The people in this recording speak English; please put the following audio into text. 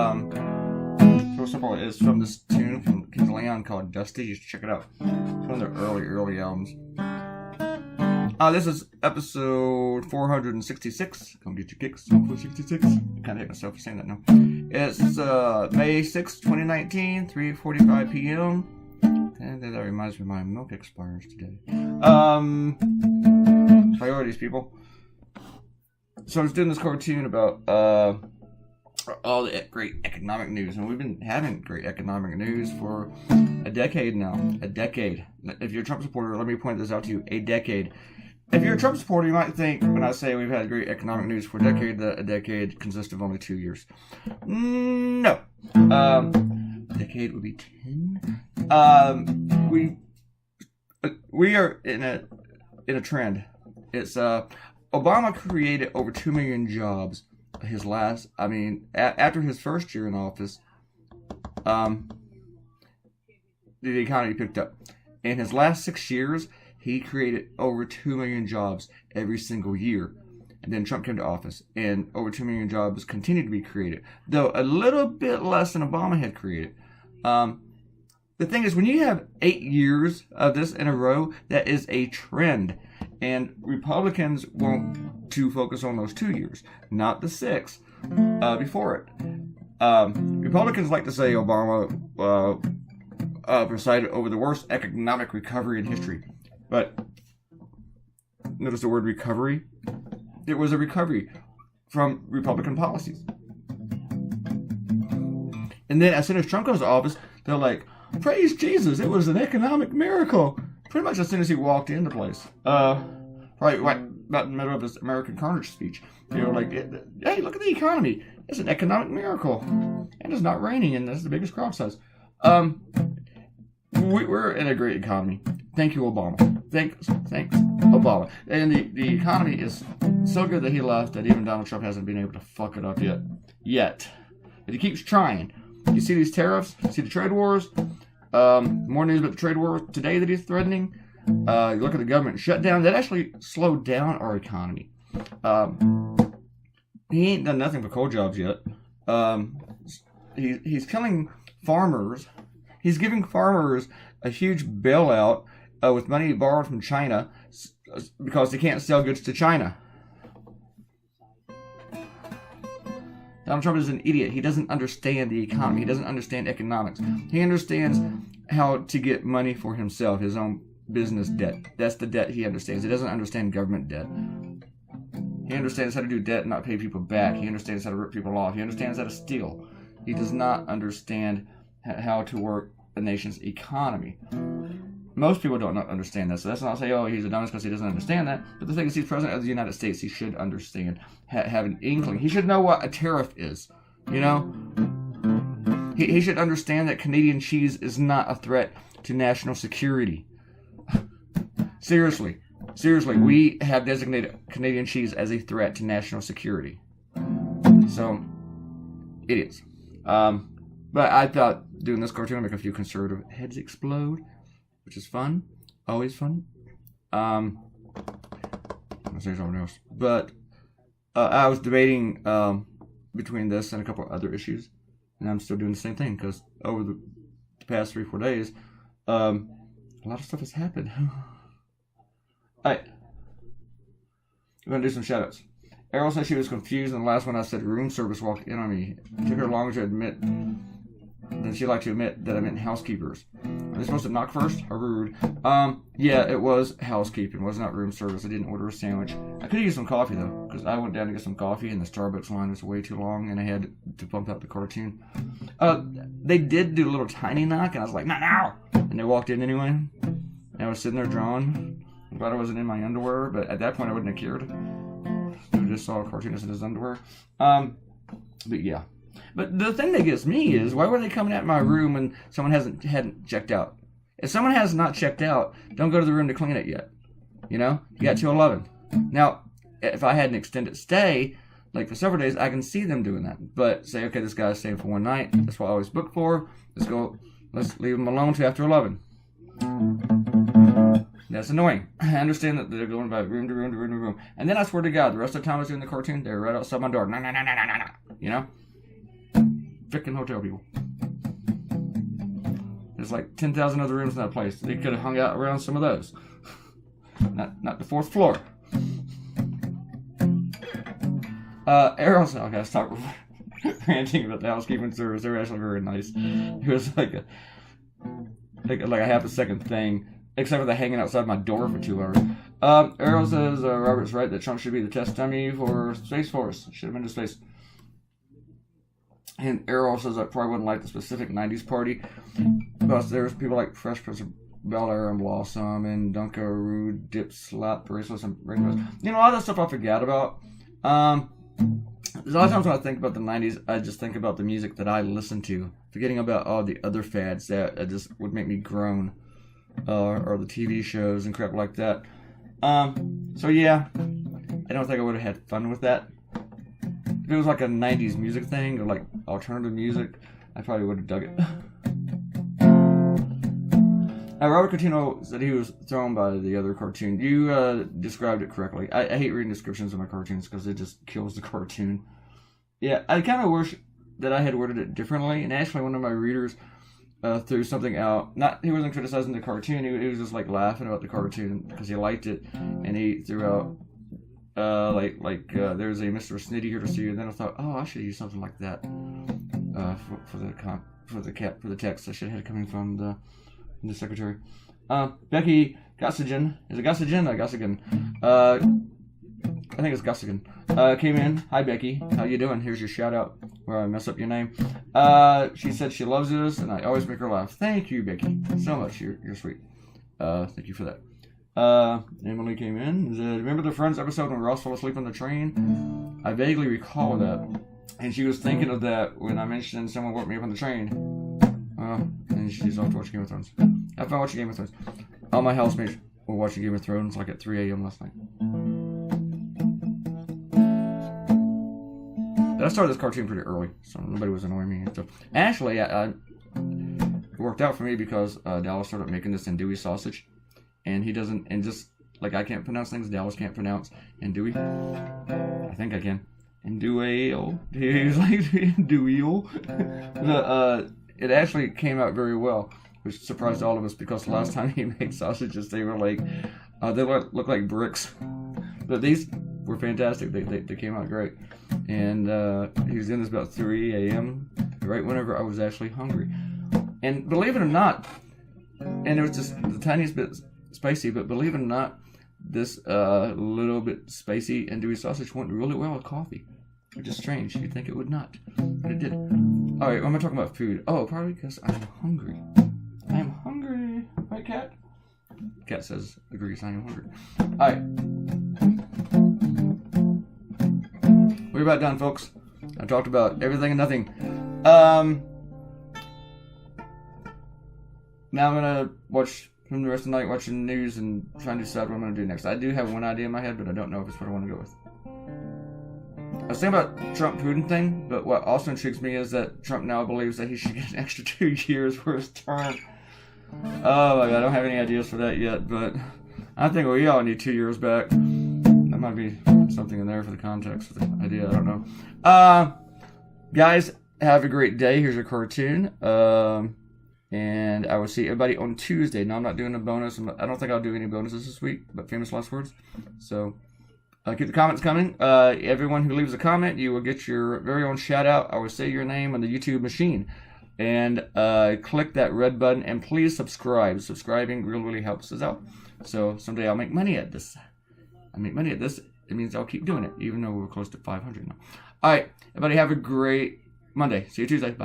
So simple. It's from this tune from Kings of Leon called Dusty. You should check it out. It's one of their early albums. This is episode 466. Come get your kicks. 466. I kind of hate myself for saying that now. It's May 6th, 2019, 3:45 p.m. And that reminds me my milk expires today. Priorities, people. So I was doing this cartoon about all the great economic news, and we've been having great economic news for a decade now. A decade. If you're a Trump supporter, let me point this out to you. A decade. If you're a Trump supporter, you might think when I say we've had great economic news for a decade, that a decade consists of only 2 years. No. A decade would be 10. We are in a trend. It's Obama created over 2 million jobs. After his first year in office, the economy picked up. In his last 6 years, he created over 2 million jobs every single year. And then Trump came to office, and over 2 million jobs continued to be created, though a little bit less than Obama had created. The thing is, when you have 8 years of this in a row, that is a trend. And Republicans want to focus on those 2 years, not the 6 before it. Republicans like to say Obama presided over the worst economic recovery in history. But notice the word recovery. It was a recovery from Republican policies. And then as soon as Trump comes to office, they're like, praise Jesus, it was an economic miracle. Pretty much as soon as he walked into place. Right about in the middle of his American Carnage speech. Like, hey, look at the economy. It's an economic miracle. And it's not raining, and that's the biggest crop size. We're in a great economy. Thank you, Obama. Thanks, Obama. And the economy is so good that he left that even Donald Trump hasn't been able to fuck it up yet. But he keeps trying. You see these tariffs? See the trade wars? More news about the trade war today that he's threatening. You look at the government shutdown. That actually slowed down our economy. He ain't done nothing for coal jobs yet. He's killing farmers. He's giving farmers a huge bailout with money borrowed from China because they can't sell goods to China. Donald Trump is an idiot. He doesn't understand the economy. He doesn't understand economics. He understands how to get money for himself, his own business debt. That's the debt he understands. He doesn't understand government debt. He understands how to do debt and not pay people back. He understands how to rip people off. He understands how to steal. He does not understand how to work a nation's economy. Most people don't understand that. So that's not to say, oh, he's a dumbass because he doesn't understand that. But the thing is, he's president of the United States. He should understand, have an inkling. He should know what a tariff is. You know? He should understand that Canadian cheese is not a threat to national security. Seriously, we have designated Canadian cheese as a threat to national security. So, idiots. But I thought doing this cartoon would make a few conservative heads explode, which is fun. Always fun. I'm going to say something else. But I was debating between this and a couple of other issues, and I'm still doing the same thing, because over the past 3-4 days, a lot of stuff has happened. Alright. We're going to do some shoutouts. Errol said she was confused, and the last one I said room service walked in on me. It took her longer to admit than she'd like to admit that I meant housekeepers. Are they supposed to knock first? How rude. Yeah, it was housekeeping. It was not room service. I didn't order a sandwich. I could have used some coffee, though, because I went down to get some coffee, and the Starbucks line was way too long, and I had to bump out the cartoon. They did do a little tiny knock, and I was like, not now! And they walked in anyway. And I was sitting there drawing. I'm glad I wasn't in my underwear, but at that point I wouldn't have cared. I just saw a cartoonist in his underwear. But yeah. But the thing that gets me is, why were they coming at my room when someone hadn't checked out? If someone has not checked out, don't go to the room to clean it yet. You know? You got till 11. Now, if I had an extended stay, like for several days, I can see them doing that. But say, okay, this guy's staying for one night. That's what I always book for. Let's leave him alone till after 11. That's annoying. I understand that they're going by room to room to room to room. And then I swear to God, the rest of the time I was doing the cartoon, they were right outside my door. No. You know? freaking hotel people. There's like 10,000 other rooms in that place. They could have hung out around some of those. Not the 4th floor. Arrows. Okay, let's talk ranting about the housekeeping service. They're actually very nice. It was like a half a second thing, except for the hanging outside my door for 2 hours. Arrow says Robert's right that Trump should be the test dummy for Space Force. Should have been to space. And Arrow says I probably wouldn't like the specific 90s party, because there's people like Fresh Prince of Bel-Air and Blossom and Dunkaroo, Dip, Slap, Bracelets, and Rainbows. You know, all that stuff I forgot about. There's a lot of times when I think about the 90s, I just think about the music that I listened to, forgetting about all the other fads that just would make me groan, or the TV shows and crap like that. So yeah, I don't think I would have had fun with that. If it was like a 90s music thing, or like alternative music, I probably would have dug it. Robert Coutinho said he was thrown by the other cartoon. You described it correctly. I hate reading descriptions of my cartoons because it just kills the cartoon. Yeah, I kind of wish that I had worded it differently. And actually, one of my readers threw something out. He wasn't criticizing the cartoon. He was just like laughing about the cartoon because he liked it, and he threw out there's a Mr. Snitty here to see you. And then I thought, oh, I should use something like that for the text. I should have had it coming from the secretary. Becky Gossigan. Is it Gossigan or Gossigan? I think it's Gossigan. Came in. Hi, Becky. How you doing? Here's your shout out where I mess up your name. She said she loves us, and I always make her laugh. Thank you, Becky, so much. You're sweet. Thank you for that. Emily came in. Said, remember the Friends episode when Ross fell asleep on the train? I vaguely recall that. And she was thinking of that when I mentioned someone woke me up on the train. And she's off to watch Game of Thrones. Have fun watching Game of Thrones. All my housemates were watching Game of Thrones like at 3 a.m. last night. But I started this cartoon pretty early, so nobody was annoying me. So actually, it worked out for me because Dallas started making this andouille sausage, and he doesn't, and just like I can't pronounce things, Dallas can't pronounce andouille. I think I can. Andouille. He was like andouille. It actually came out very well, which surprised all of us because the last time he made sausages, they were like, they looked like bricks. But these were fantastic. They came out great. And he was doing this about 3 a.m., right whenever I was actually hungry. And believe it or not, and it was just the tiniest bit spicy, but believe it or not, this little bit spicy andouille sausage went really well with coffee. Which is strange. You'd think it would not, but it did. Alright, why am I talking about food? Oh, probably because I'm hungry. I am hungry. Right, Cat? Cat says, agrees, I am hungry. Alright. We're about done, folks. I talked about everything and nothing. Now I'm going to watch from the rest of the night, watching the news and trying to decide what I'm going to do next. I do have one idea in my head, but I don't know if it's what I want to go with. I was thinking about Trump-Putin thing, but what also intrigues me is that Trump now believes that he should get an extra 2 years for his term. Oh my god, I don't have any ideas for that yet, but I think we all need 2 years back. That might be something in there for the context of the idea, I don't know. Guys, have a great day. Here's your cartoon. And I will see everybody on Tuesday. Now, I'm not doing a bonus. I don't think I'll do any bonuses this week, but famous last words. So... keep the comments coming. Everyone who leaves a comment, you will get your very own shout out. I will say your name on the YouTube machine. And click that red button and please subscribe. Subscribing really helps us out. So someday I'll make money at this. It means I'll keep doing it, even though we're close to 500 now. Alright, everybody have a great Monday. See you Tuesday. Bye.